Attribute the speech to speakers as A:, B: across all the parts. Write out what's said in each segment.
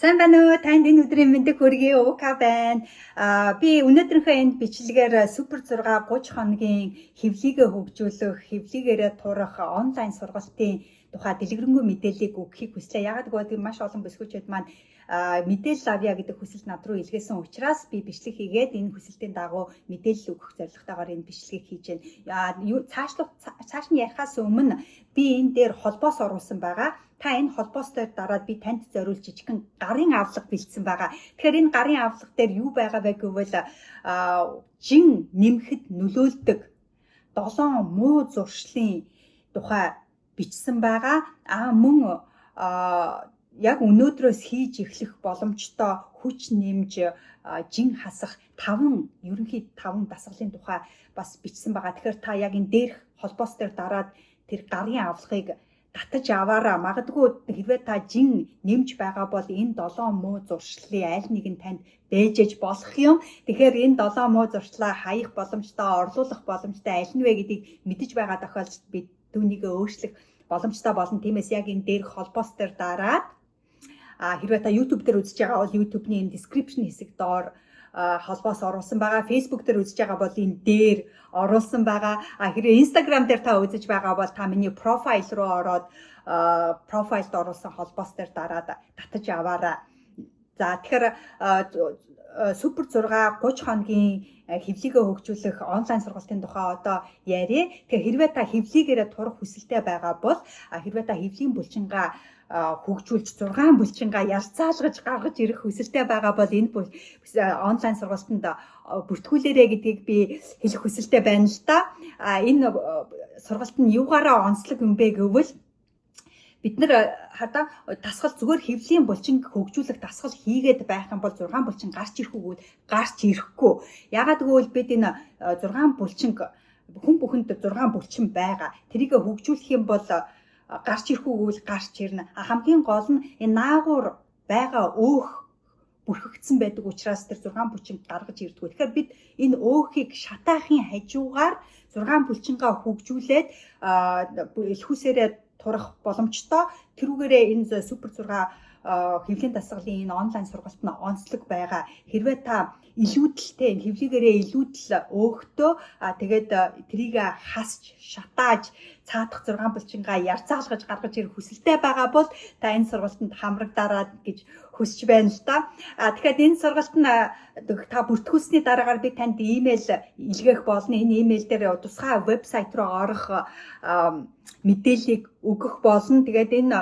A: Сайн байна уу? Танд энэ өдрийн мэндийг хүргэе. УК байна. Би өнөөдрийнхөө энэ бичлэгээр Супер 6 30 хоногийн хэвлийгээ хөгжүүлэх, хэвлийгээрээ турах онлайн сургалтын тухай дэлгэрэнгүй мэдээллийг өгөхийг хүслээ. Яагаад гэвэл маш олон бүсгүйчид маань мэдээлэл авъя гэдэг хүсэлт над руу илгээсэн учраас би бичлэг хийгээд энэ хүсэлтийн дагуу мэдээлэл өгөх зорилготойгоор энэ бичлэгийг хийж байна. Цааш нь ярихаас өмнө би энэ дээр холбоос оруулсан байгаа. Та энэ холбоос дээр дараад би танд зориулж жижигхэн гарын авлага бэлдсэн байгаа. Тэгэхээр энэ гарын авлага дээр юу байгаа вэ гэвэл жин нэмэхэд нөлөөлдөг 7 муу зуршлын тухай бичсэн байгаа. Мөн яг өнөөдрөөс хийж эхлэх боломжтой хүч нэмж жин хасах 5 ерөнхий 5 дасгалын тухай бас бичсэн байгаа. Тэгэхээр та яг энэ дээрх холбоос дээр дараад тэр гарын авлагыг татаж аваараа. Магадгүй хэрвээ та жин нэмж байгаа бол энэ 7 муу зуршлын аль нэг нь танд бэжэж болох юм. Тэгэхээр энэ 7 муу зуршлаа хаях боломжтой, орлуулах боломжтой аль нь вэ гэдгийг мэдэж байгаа тохиолдолд бид түүнийг өөрчлөх боломжтой болно. Тиймээс яг энэ дээр холбоос дээр дараад хэрвээ та YouTube дээр үзэж байгаа бол YouTube-ний энэ description хэсэг доор холбоос оруулсан байгаа. Facebook дээр үзэж байгаа бол энэ дээр оруулсан байгаа. Хэрвээ Instagram дээр та үзэж байгаа бол та миний профайл руу ороод профайлд оруулсан холбоос дээр дараад татаж аваарай. За тэгэхээр Супер 6 30 хоногийн хэвлийгээ хөгжүүлэх онлайн сургалтын тухай одоо яриа. Тэгэхээр хэрвээ та хэвлийгээрээ турах хүсэлтэй байгаа бол хэрвээ та хэвлийн булчингаа хөгжүүлж 6 булчингаа ярцаалгаж гаргаж ирэх хүсэлтэй байгаа бол энэ онлайн сургалтанд бүртгүүлээрэй гэдгийг би хэлэх хүсэлтэй байна л да. Энэ сургалт нь юугаараа онцлог юм бэ гэвэл бид нар хадаа дасгал зүгээр хэвлийн булчин хөгжүүлэх дасгал хийгээд байх юм бол 6 булчин гарч ирэхгүй гарч ирэхгүй. Ягаад гэвэл бид энэ 6 булчин хүн бүхэнд 6 булчин байгаа. Тэрийг хөгжүүлэх юм бол гарч ирэхгүй гарч ирнэ. Хамгийн гол нь энэ наагур байгаа өөх бүрхэгдсэн байдаг учраас тэр 6 булчин гаргаж ирдэг. Тэгэхээр бид энэ өөхийг шатаахын хажуугаар 6 булчингаа хөгжүүлээд элхүүсээрээ турах боломжтой. Тэрүүгээрээ энэ Супер 6 хэвлийн дасгалын энэ онлайн сургалт нь онцлог байгаа. Хэрвээ та илүүдэлтэй энэ хэвлийгээрээ илүүдэл өөхтөө тэгээд трийг хасч шатааж цаадах 6 булчингаа ярцаалгаж гаргаж ирэх хүсэлтэй байгаа бол та энэ сургалтанд хамрагдаарай гэж хүсэж байна л да. Тэгэхээр энэ сургалт нь та бүртгүүлсний дараагаар би танд имэйл илгээх болно. Энэ имэйл дээр тусгай вебсайт руу орох мэдээллийг өгөх болно. Тэгээд энэ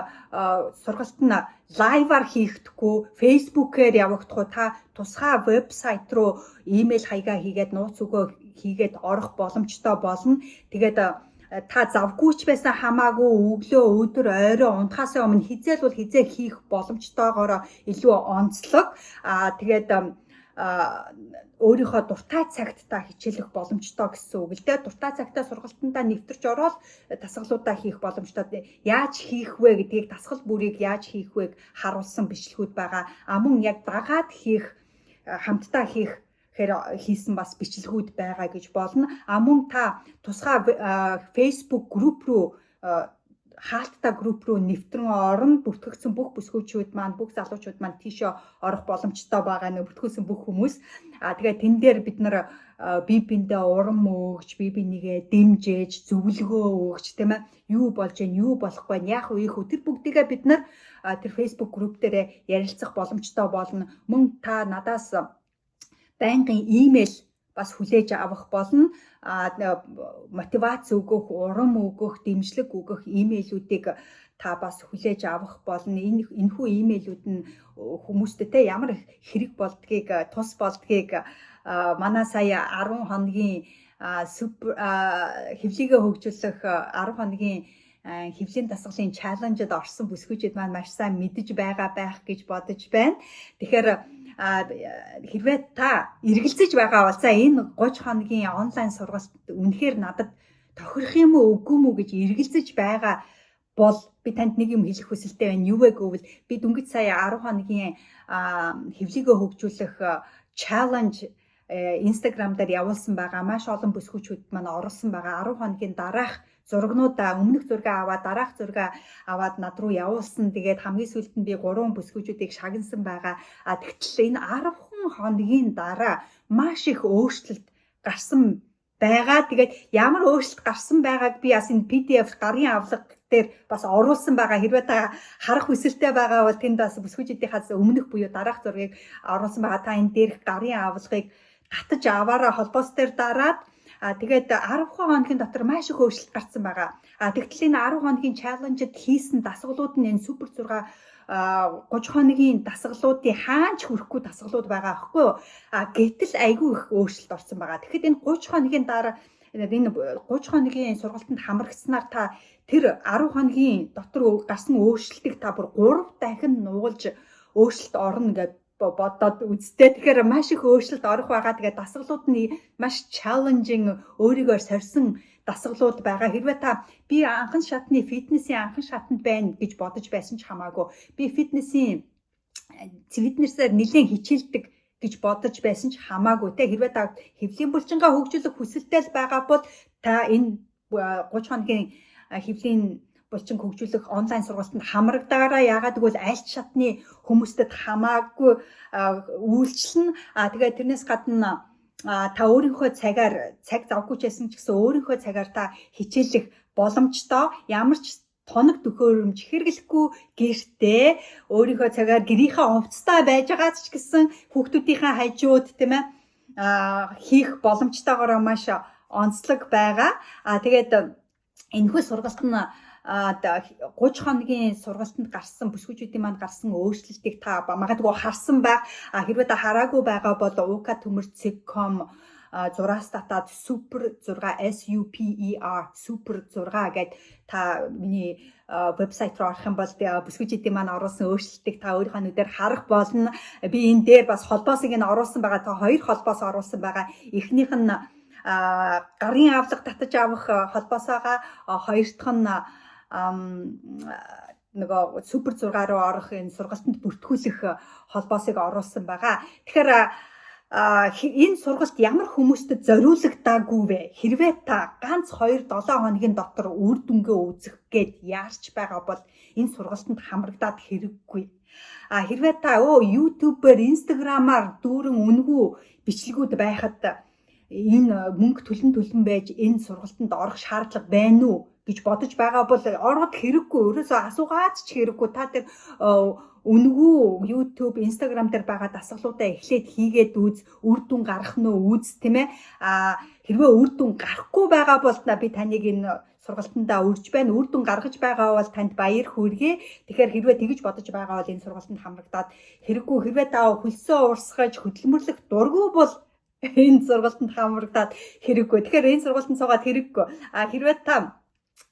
A: сургалт нь лайваар хийгдэхгүй, фейсбүүкээр явагдахгүй. Та тусгай вебсайт руу имэйл хаягаа хийгээд нууц өгөө хийгээд орох боломжтой болно. Тэгээд та завгүй ч байсан хамаагүй өглөө өдөр орой унтахаас өмнө хизээл бол хизээ хийх боломжтойгоор илүү онцлог. Тэгээд өөрийнхөө дуртай цагт та хичээлэх боломжтой гэсэн үг л дээ. Дуртай цагтаа сургалтандаа нэвтэрч ороод дасгалуудаа хийх боломжтой. Яаж хийх вэ гэдгийг дасгал бүрийг яаж хийх вэ харуулсан бичлэгүүд байгаа. Мөн яг дагаад хийх хамтдаа хийсэн бас бичлэгүүд байгаа гэж болно. Мөн та тусгай Facebook групп руу хаалттай групп руу нэвтрэн орно. Бүртгэгдсэн бүх бүсгүйчүүд маань, бүх залуучууд маань тийшээ орох боломжтой байгаа нэ бүртгэгдсэн бүх хүмүүс. Тэгээд тэн дээр бид нар бие биендээ урам өгч, бие бинийгээ дэмжиж, зөвлөгөө өгч, тийм ээ. Юу болж байна, юу болохгүй, яах вэ? Тэр бүгдийгээ бид нар тэр Facebook групп дээр ярилцах боломжтой болно. Мөн та надаас байнгын имэйл бас хүлээж авах болно. Мотивац өгөх, урам өгөх, дэмжлэг өгөх имэйлүүдийг та бас хүлээж авах болно. Энэхүү имэйлүүд нь хүмүүстэй те ямар хэрэг болдгийг, тус болдгийг манай сая 10 хоногийн супер хэвлийгээ хөгжүүлэх 10 хоногийн хэвлийн дасгалын чаленжид орсон бүсгүйчид маань маш сайн мэдэж байгаа байх гэж бодож байна. Тэгэхээр хэрвээ та эргэлзэж байгаа бол за энэ 30 хоногийн онлайн сургалт үнэхээр надад тохирох юм уу үгүй юм уу гэж эргэлзэж байгаа бол би танд нэг юм хэлэх хүсэлтэй байна. Юу вэ гэвэл би дөнгөж сая 10 хоногийн хэвлийгээ хөгжүүлэх challenge Instagram дээр явуулсан байгаа. Маш олон бүсгүйчүүд маань оруулсан байгаа. 10 хоногийн дараах зургнуудаа өмнөх зургаа аваад дараах зургаа аваад над руу явуулсан. Тэгээд хамгийн сүүлд нь би 3 бүсгүйчүүдийг шагнасан байгаа. Тэгтэл энэ 10 хоногийн дараа маш их өөрчлөлт гарсан байгаа. Тэгээд ямар өөрчлөлт гарсан байгааг би бас энэ PDF гарын авлага дээр бас оруулсан байгаа. Хэрвээ та харах хүсэлтэй байгаа бол тэнд бас бүсгүйчүүдийнхээс өмнөх буюу дараах зургийг оруулсан байгаа. Та энэ дээрх гарын авлагыг татаж аваараа холбоос дээр дараад тэгээд 10 хоногийн дотор маш их өөрчлөлт гарсан байгаа. Тэгтэл энэ 10 хоногийн чаленжид хийсэн дасгалууд нь энэ супер 6 30 хоногийн дасгалуудын хаач хүрэхгүй дасгалууд байгаа аахгүй юу? Гэтэл айгүй их өөрчлөлт орсон байгаа. Тэгэхэд энэ 30 хоногийн дараа энэ 30 хоногийн сургалтанд хамрагцсанаар та тэр 10 хоногийн дотор гарсан өөрчлөлтийг та бүр 3 дахин нугалж өөрчлөлт орно гэж бодоод үзтээ. Тэгэхээр маш их өөрчлөлт орох байгаа. Тэгээд дасгалууд нь маш challenging өөрийгөө сорьсон дасгалууд байгаа. Хэрвээ та би анхан шатны фитнесийн анхан шатанд байна гэж бодож байсан ч хамаагүй. Би фитнесээр нэлээд хичээлдэг гэж бодож байсан ч хамаагүй. Хэрвээ та хэвлийн булчингаа хөгжүүлэх хүсэлтэй байгаа бол та энэ 30 хоногийн хэвлийн булчин хөгжүүлэх онлайн сургалтанд хамрагдаараа. Яагаад гэвэл аль шатны хүмүүстэд хамаагүй үйлчлэн. Тэгээд тэрнээс гадна та өөрийнхөө цаг завгүй ч байсан ч гэсэн өөрийнхөө цагаар та хичээлэх боломжтой. Ямар ч тоног төхөөрөмж хэрэглэхгүй гэртээ өөрийнхөө цагаар гэрийнхээ хувцастай байж байгаа ч гэсэн хүүхдүүдийнхээ хажууд тийм ээ хийх боломжтойгоор маш онцлог байгаа. Тэгээд энэхүү сургалт нь 30 хоногийн сургалтанд гарсан бүсгүйчүүдийн маань гарсан өөрчлөлтийг та магадгүй харсан байх. Хэрвээ та хараагүй байгаа бол uka-tömür.com зураас татаад супер 6 SUPER супер 6 гэд та миний вебсайт руу орох юм бол бүсгүйчүүдийн маань оруулсан өөрчлөлтийг та өөрийнхөө нүдээр харах болно. Би энэ дээр бас холбоосыг нь оруулсан байгаа. Та 2 холбоос оруулсан байгаа. Эхнийх нь гарын авлага татаж авах холбоосоо хоёр дахь нь нөгөө супер 6 руу орох энэ сургалтанд бүртгүүлэх холбоосыг оруулсан байгаа. Тэгэхээр энэ сургалт ямар хүмүүстэд зориулагдаагүй вэ? Хэрвээ та ганц 2-7 хоногийн дотор үр дүнгээ үзэх гээд яарч байгаа бол энэ сургалтанд хамрагдаад хэрэггүй. Хэрвээ та YouTube-ээр, Instagram-аар дүүрэн үнэгүй бичлэгүүд байхад энэ мөнгө төлөн байж энэ сургалтанд орох шаардлага байна уу гэж бодож байгаа бол ороод хэрэггүй. Өөрөөсөө асуугаад ч хэрэггүй. Та тэр үнэгүй YouTube, Instagram дээр байгаа дасгалуудаа эхлээд хийгээд үз, үр дүн гарах нь үз, тийм ээ. Хэрвээ үр дүн гарахгүй байгаа бол би таныг энэ сургалтандаа урьж байна. Үр дүн гаргаж байгаа бол танд баяр хүргэе. Тэгэхээр хэрвээ тэгж бодож байгаа бол энэ сургалтанд хамрагдаад хэрэггүй. Хэрвээ та хөлсөө урсгаж хөдөлмөрлөх дургүй бол энэ сургалтанд хамрагдаад хэрэггүй. Тэгэхээр энэ сургалтанд суугаад хэрэггүй. Хэрвээ та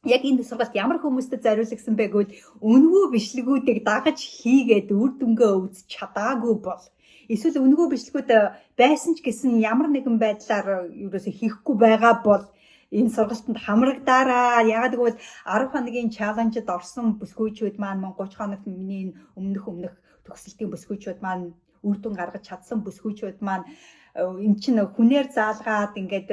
A: яг энэ сургалт ямар хүмүүстэд зориулсан бэ гэвэл үнэгүй бичлэгүүдийг дагаж хийгээд үр дүнгээ үзэж чадаагүй бол эсвэл үнэгүй бичлэгүүд байсан ч гэсэн ямар нэгэн байдлаар ерөөсөө хийхгүй байгаа бол энэ сургалтанд хамрагдаараа. Яагаад гэвэл 10 хоногийн чаленжид орсон бүсгүйчүүд маань 30 хоногийн өмнөх төгсөлтийн бүсгүйчүүд маань үр дүн гаргаж чадсан бүсгүйчүүд маань энэ чинь хүнээр заалгаад ингээд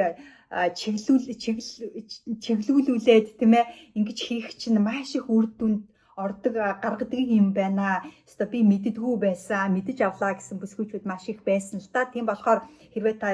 A: чиглүүлүүлээд тийм ээ ингэж хийх чинь маш их үр дүнд ордог гаргадаг юм байна. Өөртөө би мэддэггүй байсан, мэдэж авлаа гэсэн бүсгүйчүүд маш их байсан л та. Тийм болохоор хэрвээ та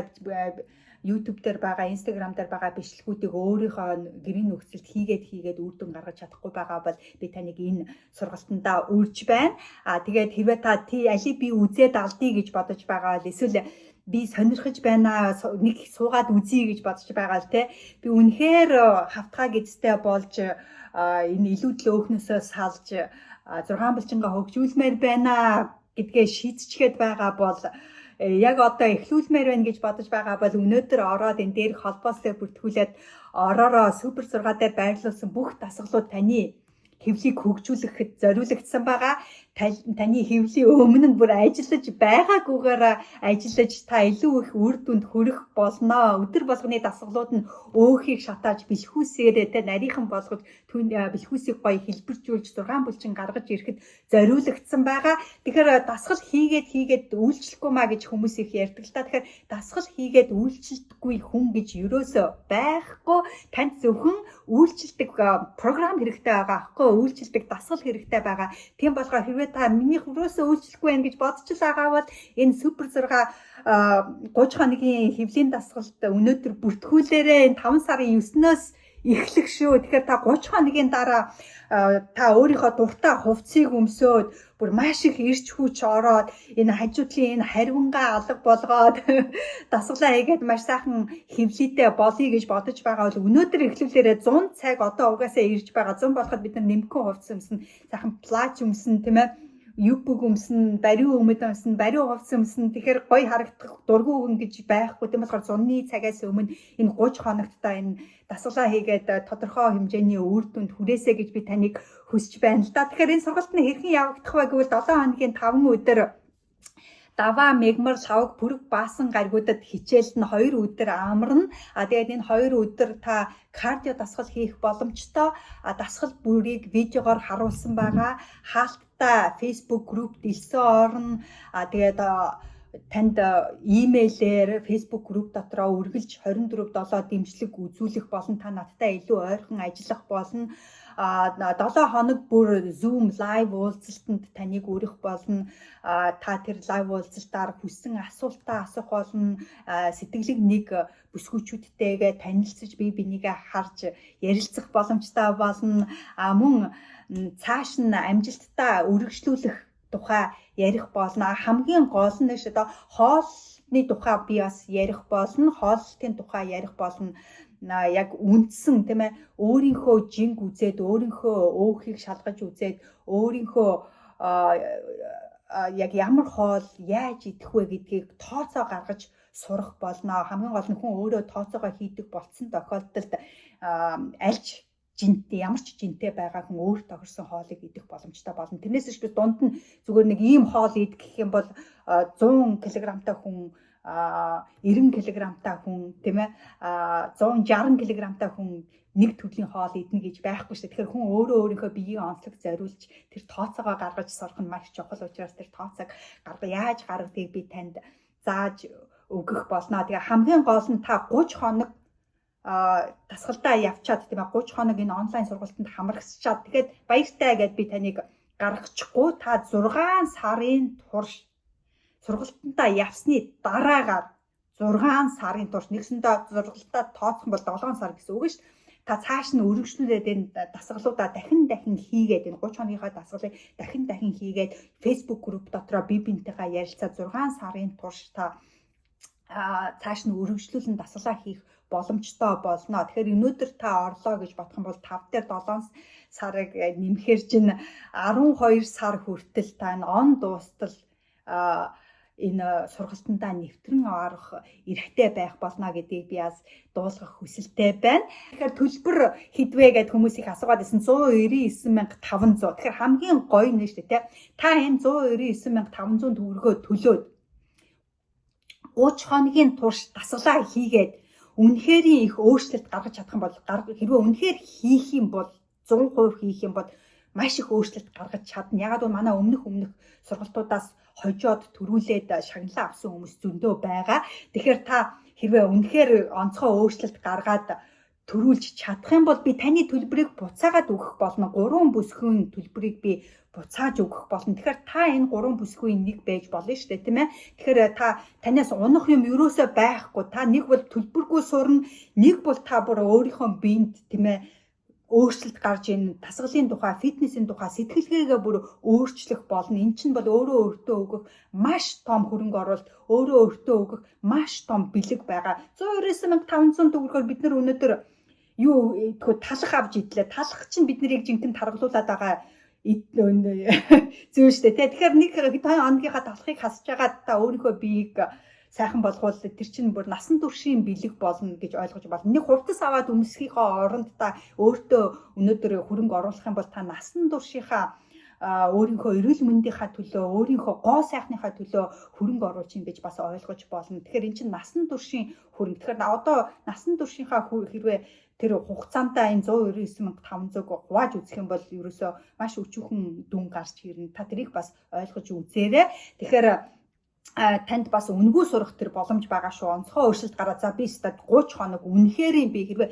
A: YouTube дээр байгаа, Instagram дээр байгаа бичлэгүүдийг өөрийнхөө гэрийн нөхцөлд хийгээд үр дүн гаргаж чадахгүй байгаа бол би таныг энэ сургалтандаа урьж байна. Тэгээд хэрвээ та алийг би үзээд алдъя гэж бодож байгаа бол эсвэл би сонирхож байна, нэг суугаад үзье гэж бодож байгаа л те. Би үнэхээр хавтгай гэдтэй болж энэ илүү төөхнөөсөө салж 6 булчингаа хөгжүүлмээр байна гэдгээ шийдчихэд байгаа бол яг одоо эхлүүлмээр байна гэж бодож байгаа бол өнөөдөр ороод энэ дээр холбоостой бүртгүүлээд ороороо супер 6 дээр байрлуулсан бүх дасгалууд таны хэвлийг хөгжүүлэхэд зориулагдсан байгаа. таны хэвлийн өмнө нь бүр ажиллаж байгаагүйгээр ажиллаж та илүү их үр дүнд хүрэх болно. Өдөр болгоны дасгалууд нь өөхийг шатааж бэлхүүсээрээ тэ нарийнхан болгож бэлхүүсийг гоё хэлбэржүүлж 6 булчин гаргаж ирэхэд зориулагдсан байгаа. Тэгэхээр дасгал хийгээд үйлчлэхгүй маа гэж хүмүүс их ярьдаг л та. Тэгэхээр дасгал хийгээд үйлчлэлтгүй хүн гэж юусоо байхгүй. Танд зөвхөн үйлчлдэг програм хэрэгтэй байгаа аахгүй, үйлчлдэг дасгал хэрэгтэй байгаа. Тийм болохоор хэрвээ та миний хөрөөсөө үйлчлэхгүй байх гэж бодож л байгаа бол энэ супер 6 30 хоногийн хэвлийн дасгалд өнөөдөр бүртгүүлээрээ энэ 5 сарын 9-өөс эхлэх шүү. Тэгэхээр та 30 хоногийн дараа та өөрийнхөө дуртай хувцсыг өмсөөд бүр маш их ирч хүч ороод энэ хажуудлын энэ харивнгаа алга болгоод дасгалаа хийгээд маш сайхан хэвлийтэй болъё гэж бодож байгаа бол өнөөдөр эхлүүлээрээ 100 цаг одоо угаасаа ирж байгаа. 100 болоход бид нар нэмхэн хувцс өмснө, сайхан плач өмснө тийм ээ. Юбг өмснө, бариу өмд өмснө, бариу хувцс өмснө. Тэгэхээр гоё харагдах дургүй хүн гэж байхгүй. Тийм болохоор 100-ны цагаас өмнө энэ 30 хоногт та энэ дасгалаа хийгээд тодорхой хэмжээний үр дүнд хүрээсэй гэж би таныг хүсэж байна л да. Тэгэхээр энэ сургалт нь хэрхэн явагдах вэ гэвэл 7 хоногийн 5 өдөр даваа мегмар лавг бүрэг баасан гаригуудад хичээл нь 2 өдөр амарна. Тэгээд энэ 2 өдөр та кардио дасгал хийх боломжтой. Дасгал бүрийг видеогоор харуулсан байгаа. Хаалттай Facebook групп дэлсэн орно. Тэгээд танд имэйлээр Facebook групп дотроо үргэлж 24/7 дэмжлэг үзүүлэх болон та надтай илүү ойрхон ажиллах болно. 7 хоног бүр Zoom live уулзалтанд таныг өргөх болно. Та тэр live уулзалтаар хүссэн асуултаа асуух болно. Сэтгэлэг нэг бүсгүйчүүдтэйгээ танилцж бие бинийгээ харж ярилцах боломжтой болно. Мөн цааш нь амжилттай үргэлжлүүлэх тухай ярих болно. Хамгийн гол нь одоо хоолны тухай би бас ярих болно. Хооллолтын тухай ярих болно. Яг үндсэн тийм ээ өөрийнхөө жинг үзээд өөрийнхөө өөхийг шалгаж үзээд өөрийнхөө яг ямар хоол яаж идэх вэ гэдгийг тооцоо гаргаж сурах болно. Хамгийн гол нь хүн өөрөө тооцоогоо хийдэг болцсон тохиолдолд альж жинтэй ямар ч жинтэй байгаа хүн өөр тохирсон хоолыг идэх боломжтой болно. Тэрнээс биш дунд нь зүгээр нэг ийм хоол идэх гэх юм бол 100 кг-тай хүн 90 кг-тай хүн тийм ээ 160 кг-тай хүн нэг төрлийн хоол идэнэ гэж байхгүй шүү. Тэгэхээр хүн өөрөө өөрийнхөө биеийн онцлог зориулж тэр тооцоогоо гаргаж сурах нь маш чухал учраас тэр тооцоог яаж гаргадгийг би танд зааж өгөх болно. Тэгээ хамгийн гол нь та 30 хоног дасгалдаа явчаад тийм ээ 30 хоног энэ онлайн сургалтанд хамрагсчаад тэгээд баяртай гэдээ би таныг гаргачихгүй та 6 сарын турш сургалтандаа явсны дараагаар 6 сарын турш нэгсэндээ сургалтаа тооцох бол 7 сар гэсэн үг шүү. Та цааш нь өргөжлүүлээд энэ дасгалуудаа дахин хийгээд энэ 30 хоногийнхаа дасгалыг дахин хийгээд Facebook групп дотроо бие биентэйгээ ярилцаад 6 сарын турш та цааш нь өргөжлүүлэн дасгалаа хийх боломжтой болно. Тэгэхээр өнөөдөр та орлоо гэж бодох юм бол 5 дээр 7 сарыг нэмэхээр чинь 12 сар хүртэл та энэ он дуустал энэ сургалтандаа нэвтрэн орох эрхтэй байх болно гэдгийг би бас дуулгах хүсэлтэй байна. Тэгэхээр төлбөр хэдвэ гэд хүмүүс их асуугаад байсан 199,500. Тэгэхээр хамгийн гоё нь шүү дээ. Та энэ 199,500 төгрөгөө төлөөд 30 хоногийн турш дасгалаа хийгээд үнэхээр их өөрчлөлт гаргаж чадах юм бол хэрвээ үнэхээр хийх юм бол 100% хийх юм бол маш их өөрчлөлт гаргаж чадна. Ягаад гэвэл манай өмнөх сургалтуудаас хожоод төрүүлээд шагналаа авсан хүмүүс зөндөө байгаа. Тэгэхээр та хэрвээ үнэхээр онцгой өөрчлөлт гаргаад төрүүлж чадах юм бол би таны төлбөрийг буцаагаад өгөх болно. 3 бүсгүйн төлбөрийг би буцааж өгөх болно. Тэгэхээр та энэ 3 бүсгүйн нэг байж болно шүү дээ, тийм ээ. Тэгэхээр та танаас унах юм ерөөсөө байхгүй. Та нэг бол төлбөргүй сурна, нэг бол та бүр өөрийнхөө биед тийм ээ өөрчлөлт гарч ийн дасгалын тухай, фитнесийн тухай сэтгэлгээгээ бүр өөрчлөх болно. Эн чинь бол өөрөө өөртөө өгөх маш том хөрөнгө оруулалт, өөрөө өөртөө өгөх маш том бэлэг байгаа. 199,500 төгрөгөөр бид нар өнөөдөр юу талах авч идлээ. Талах чинь бид нарыг жинхэнэ таргалуулад байгаа зөө штэ. Тэгэхээр нэг хоногийнхаа талахыг хасж байгаа та өөрийнхөө биеийг сайхан болгоул тэр чинь бүр насан туршийн бэлэг болно гэж ойлгож байна. Нэг хувцас аваад өмсөхийнхөө оронд та өөртөө өнөөдөр хөрөнгө оруулах юм бол та насан туршийнхаа өөрийнхөө эрүүл мэндийнхаа төлөө, өөрийнхөө гоо сайхныхаа төлөө хөрөнгө оруулж юм гэж бас ойлгож болно. Тэгэхээр эн чинь насан туршийн хөрөнгө. Тэгэхээр одоо насан туршийнхаа хэрвээ тэр хугацаанд энэ 199,500-г хувааж үзэх юм бол ерөөсөө маш өчүүхэн дүн гарч ирнэ. Та тэрийг бас ойлгож үзээрэй. Тэгэхээр танд бас үнэгүй сурах тэр боломж байгаа шүү. Онцгой өөрчлөлт гараад за би стад 30 хоног үнэхээр би хэрвээ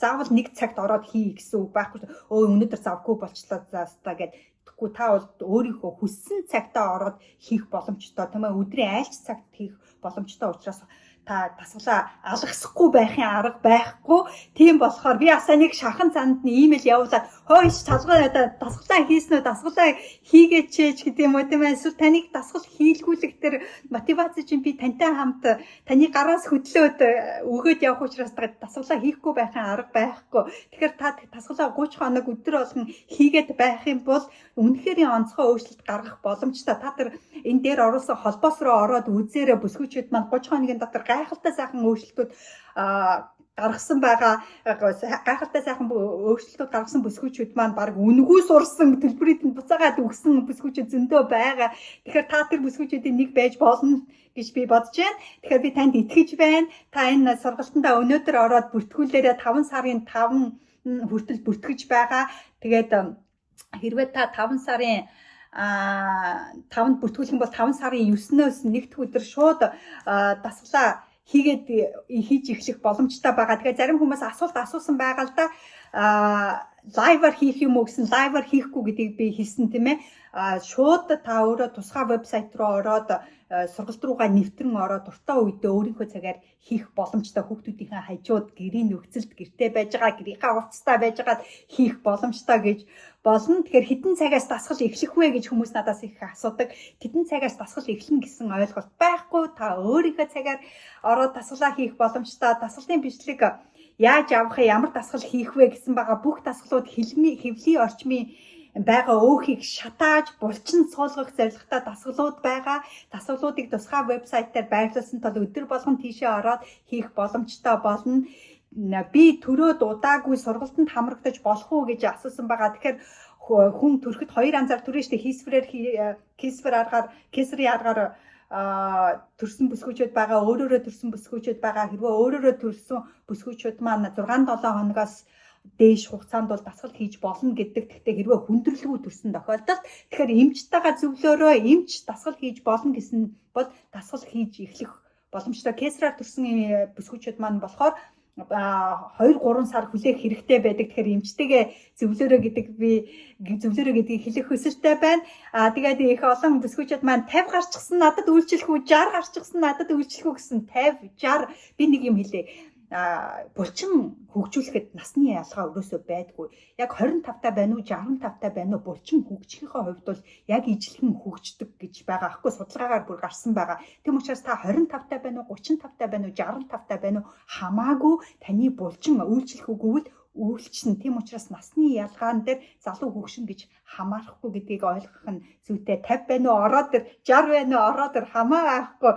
A: заавал нэг цагт ороод хий гэсэн үг байхгүй. Өнөөдөр завгүй болчлоо заастаа гэд тэгэхгүй та бол өөрийнхөө хүссэн цагтаа ороод хийх боломжтой. Тийм ээ, өдрийн айлч цагт хийх боломжтой учраас та дасгалаа алгасахгүй байхын арга байхгүй. Тийм болохоор би асаа нэг шахан цанд нь имэйл явуулаад хойш цалгаа дасгалаа хийсэн үү, дасгалаа хийгээч гэдэг юм уу тийм ээ. Эсвэл таныг дасгал хийлгүүлэх тэр мотивац чинь би тантай хамт таны гараас хөдлөөд өгөөд явах учраас дасгалаа хийхгүй байхын арга байхгүй. Тэгэхээр та дасгалаа 30 хоног өдөр болгон хийгээд байх юм бол үнэхээр онцгой өөрчлөлт гаргах боломжтой. Та тэр энэ дээр оруулсан холбоос руу ороод үзээрэй. Бүсгүйчүүд маань 30 хоногийн дотор гайхалтай сайхан өөрчлөлтүүд гаргасан байгаа. Гайхалтай сайхан өөрчлөлтүүд гаргасан бүсгүйчүүд маань баг үнэгүй сурсан төлбөрийг нь буцаагаад өгсөн бүсгүйчүүд зөндөө байгаа. Тэгэхээр та тэр бүсгүйчүүдийн нэг байж болно гэж би бодож байна. Тэгэхээр би танд итгэж байна. Та энэ сургалтандаа өнөөдөр ороод бүртгүүлээрээ 5 сарын 5 хүртэл бүртгэж байгаа. Тэгээд хэрвээ та 5 сарын 5-нд бүртгүүлэх юм бол 5 сарын 9-өөс нэгд өдөр шууд дасгалаа хийж эхлэх боломжтой байгаа. Тэгэхээр зарим хүмүүс асуулт асуусан байгаа л да. Лайваар хийх юм уу гэсэн лайваар хийхгүй гэдгийг би хэлсэн тийм ээ. Шууд та өөрөө тусгай вебсайт руу ороод сургалт руугаа нэвтрэн ороод дуртай үедээ өөрийнхөө цагаар хийх боломжтой. Хүүхдүүдийнхээ хажууд гэрийн нөхцөлд гэртээ байж байгаа, гэрийнхээ хувцастай байж байгаад хийх боломжтой гэж болно. Тэгэхээр хэдэн цагаас дасгал эхлэх вэ гэж хүмүүс надаас их асуудаг. Хэдэн цагаас дасгал эхлэнэ гэсэн ойлголт байхгүй. Та өөрийнхөө цагаар ороод дасгалаа хийх боломжтой. Дасгалын бичлэг яаж авах вэ? Ямар дасгал хийх вэ гэсэн байгаа. Бүх дасгалууд хэвлийн орчмын байгаа өөхийг шатааж булчин суулгах зорилготой дасгалууд байгаа. Дасгалуудыг тусгай вебсайтаар байрлуулсан тул өдөр болгон тийшээ ороод хийх боломжтой болно. Би төрөөд удаагүй сургалтанд хамрагдаж болох уу гэж асуусан байгаа. Тэгэхээр хүн төрөхөд хоёр анзаар төрнө штэ. Кесарийн аргаар төрсэн бүсгүйчүүд байгаа, өөрөөрөө төрсэн бүсгүйчүүд байгаа. Хэрвээ өөрөөрөө төрсэн бүсгүйчүүд маань 6-7 хоногоос дээш хугацаанд бол дасгал хийж болно гэдэг. Гэхдээ хэрвээ хүндрэлгүй төрсэн тохиолдолд тэгэхээр эмчтэйгээ зөвлөөрөө эмч дасгал хийж болно гэсэн бол дасгал хийж эхлэх боломжтой. Кесараар төрсэн бүсгүйчүүд маань болохоор 2-3 сар хүлээх хэрэгтэй байдаг. Тэгэхээр эмчтэйгээ зөвлөөрөө гэдгийг хэлэх хүсэлтэй байна. Тэгээд их олон бүсгүйчүүд маань 50 гарчихсан надад үйлчлэх үү, 60 гарчихсан надад үйлчлэх үү гэсэн 50, 60 би нэг юм хэлээ. Булчин хөгжүүлэхэд насны ялгаа өрөөсөө байдгүй. Яг 25-таа байна уу, 65-таа байна уу, булчин хөгжихийнхээ хувьд бол яг ижилхэн хөгждөг гэж байгаа аахгүй судалгаагаар бүр гарсан байгаа. Тэм учраас та 25-таа байна уу, 35-таа байна уу, 65-таа байна уу хамаагүй таны булчин үйлчлэх үгүйд үйлчлэн. Тэм учраас насны ялгаан дээр залуу хөгшин гэж хамаарахгүй гэдгийг ойлгох нь зүйтэй. 50 байна уу, ороод ир, 60 байна уу, ороод ир хамаагүй.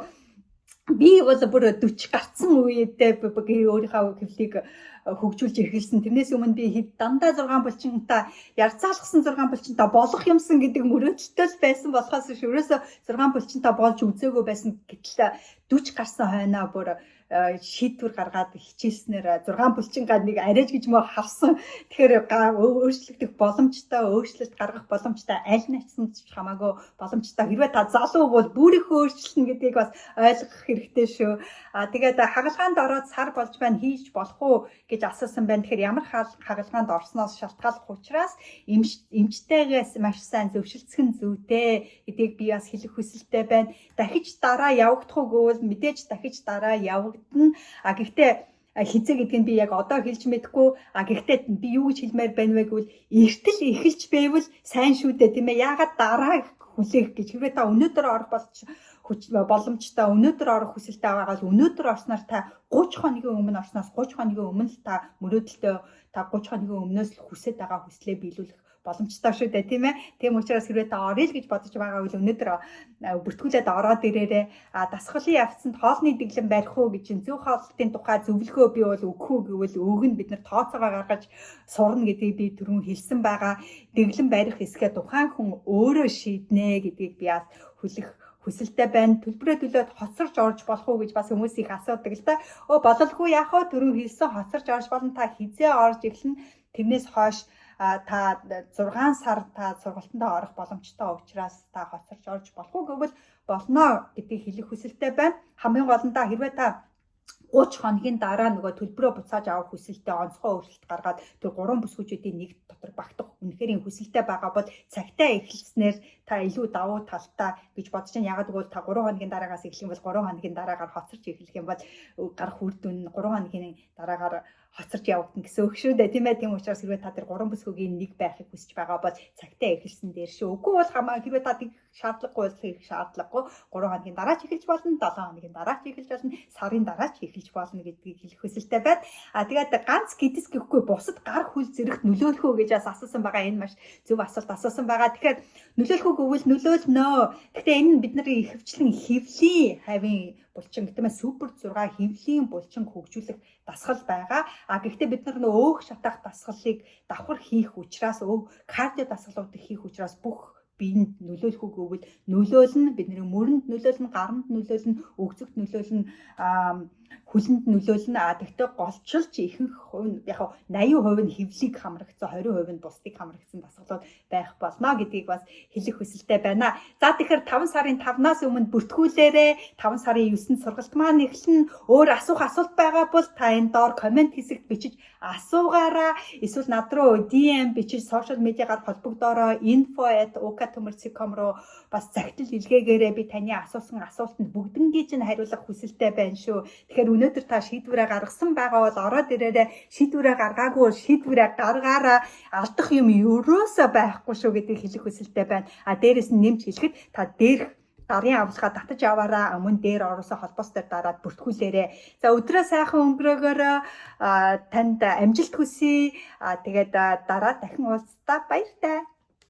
A: Би бол бүр 40 гарцсан үедээ өөрийнхөө хэвлийг хөгжүүлж эхэлсэн. Тэрнээс өмнө би дандаа 6 булчинтай ярцаалгасан 6 булчинтай болох юмсан гэдэг мөрөөдөлтөй байсан болохоос ерөөсө 6 булчинтай болж үзээгүй байсан. Гэтэл 40 гарсан хойноо бүр шийдвэр гаргаад хичээснээр 6 булчингаа нэг арайж гэж мө харсан. Тэгэхээр өөрчлөгдөх боломжтой, өөрчлөлт гаргах боломжтой аль начсанд ч хамаагүй боломжтой. Хэрвээ та залуу бол бүрийнхөө өөрчлөлтнө гэдгийг бас ойлгох хэрэгтэй шүү. Тэгээд хагалгаанд ороод сар болж байна, хийж болох уу гэж асуусан байна. Тэгэхээр ямар хагалгаанд орсноос шалтгааллах учраас эмчтэйгээс маш сайн зөвшөлдсөх нь зүйтэй гэдгийг би бас хэлэх хүсэлтэй байна. Дахиж дараа явагдах уу гэвэл мэдээж дахиж дараа явагдана. Гэхдээ хизээ гэдгийг би яг одоо хэлж мэдэхгүй. Гэхдээ би юу гэж хэлмээр байна вэ гэвэл эртэл эхэлж байвал сайн шүү дээ, тийм ээ. Яагаад дараа хүлээх гэж. Хэрвээ та өнөөдөр орох боломжтой, өнөөдөр орох хүсэлтэй байгаа бол өнөөдөр орсноор та 30 хоногийн өмнө орсноос 30 хоногийн өмнө та мөрөөдөлтөө та 30 хоногийн өмнөөс л хүсэж байгаа хүслээ биелүүлэх боломжтой шүү дээ, тийм ээ. Тийм учраас хэрвээ та орё л гэж бодож байгаа бол өнөөдөр бүртгүүлээд ороод ирээрээ дасгалын явцанд хоолны дэглэм барих уу гэж зөв хоолтын тухай зөвлөгөө би бол өгөх үү гэвэл өгнө, бид нар тооцоогоо гаргаж сурна гэдгийг би түрүүн хэлсэн байгаа. Дэглэм барих эсгээ тухайн хүн өөрөө шийднэ гэдгийг би бас хүлэх хүсэлтэй байна. Төлбөрөө төлөөд хоцорж орж болох уу гэж бас хүмүүс их асуудаг л да. Бололгүй яах вэ? Түрүү хэлсэн хоцорж орж болно. Та хизээ орж эхлэн тэрнээс хойш та 6 сар та сургалтандаа орох боломжтой учраас та хоцорж орж болох уу гэвэл болно гэдгийг хэлэх хүсэлтэй байна. Хамгийн гол нь хэрвээ та 30 хоногийн дараа нөгөө төлбөрөө буцааж авах хүсэлтэй онцгой өөрчлөлт гаргаад тэр 3 бүсгүйчүүдийн нэг дотор багтах үнэхээр хүсэлтэй байгаа бол цагтаа эхэлснээр та илүү давуу талтай гэж бодож байна. Ягаад гэвэл та 3 хоногийн дараагаас эхлэх юм бол 3 хоногийн дараагаар хоцорч эхлэх юм бол гарах үр дүн 3 хоногийн дараагаар хоцорч явагдана гэсэн үг шүү дээ, тийм ээ. Тийм учраас хэрвээ та тэр 3 бүсгүйгийн нэг байхыг хүсэж байгаа бол цагтаа эхэлсэн дээр шүү. Үгүй бол хэрвээ та тийм шаардлагагүй бол их шаардлагагүй 3 хоногийн дараа ч эхэлж болно, 7 хоногийн дараа ч эхэлж болно, сарын дараа ч эхэлж болно гэдгийг хэлэх хүсэлтэй байна. Тэгээд ганц гэдэс гэхгүй бусад гар хүл зэрэгт нөлөөлөх үү гэж бас асуусан байгаа. Энэ маш зөв асуулт асуусан байгаа. Тэгэхээр нөлөөлөх үү гэвэл нөлөөлнө. Гэхдээ энэ нь бидний ихэвчлэн хэвлийн хавийн булчин гэдэг нь супер 6 хэвлийн булчин хөгжүүлэх дасгал байгаа. Гэхдээ бид нар өөх шатах дасгалыг давхар хийх учраас кардио дасгалуудыг хийх учраас бүх биед нөлөөлөх үг гэвэл нөлөөлнө, бидний мөрөнд нөлөөлнө, гаранд нөлөөлнө, өгзөгт нөлөөлнө, хүлэнд нөлөөлнө. Тэгтээ голчилж ихэнх хувь яг 80% нь хэвлийг хамрагдсан, 20% нь бусдыг хамрагдсан дасгалууд байх болно гэдгийг бас хэлэх хүсэлтэй байна. За тэгэхээр 5 сарын 5-наас өмнө бүртгүүлээрээ 5 сарын 9-нд сургалт маань эхэлнэ. Өөр асуух асуулт байгаа бол та энэ доор комент хэсэгт бичиж асуугаараа, эсвэл над руу DM бичиж сошиал медиагаар холбогдоорой. info@ukatumrc.com руу бас загтал илгээгээрэй. Би таны асуусан асуултанд бүгднгийн чинь хариулах хүсэлтэй байна шүү. Тэгэхээр өнөөдөр та шийдвэрээ гаргасан байгаа бол ороод ирээрээ, шийдвэрээ гаргаагүй шийдвэрээ гаргаараа, алдах юм ерөөсөө байхгүй шүү гэдгийг хэлэх хүсэлтэй байна. Дээрээс нь нэмж хэлэхэд та дээрх гарын авалгаа татаж аваараа, мөн дээр ороосоо холбоос дээр дараад бүртгүүлээрээ. За өдрөө сайхан өнгөрөөгөөрөө, танд амжилт хүсье. Тэгээд дараа дахин уулзтаа баяртай.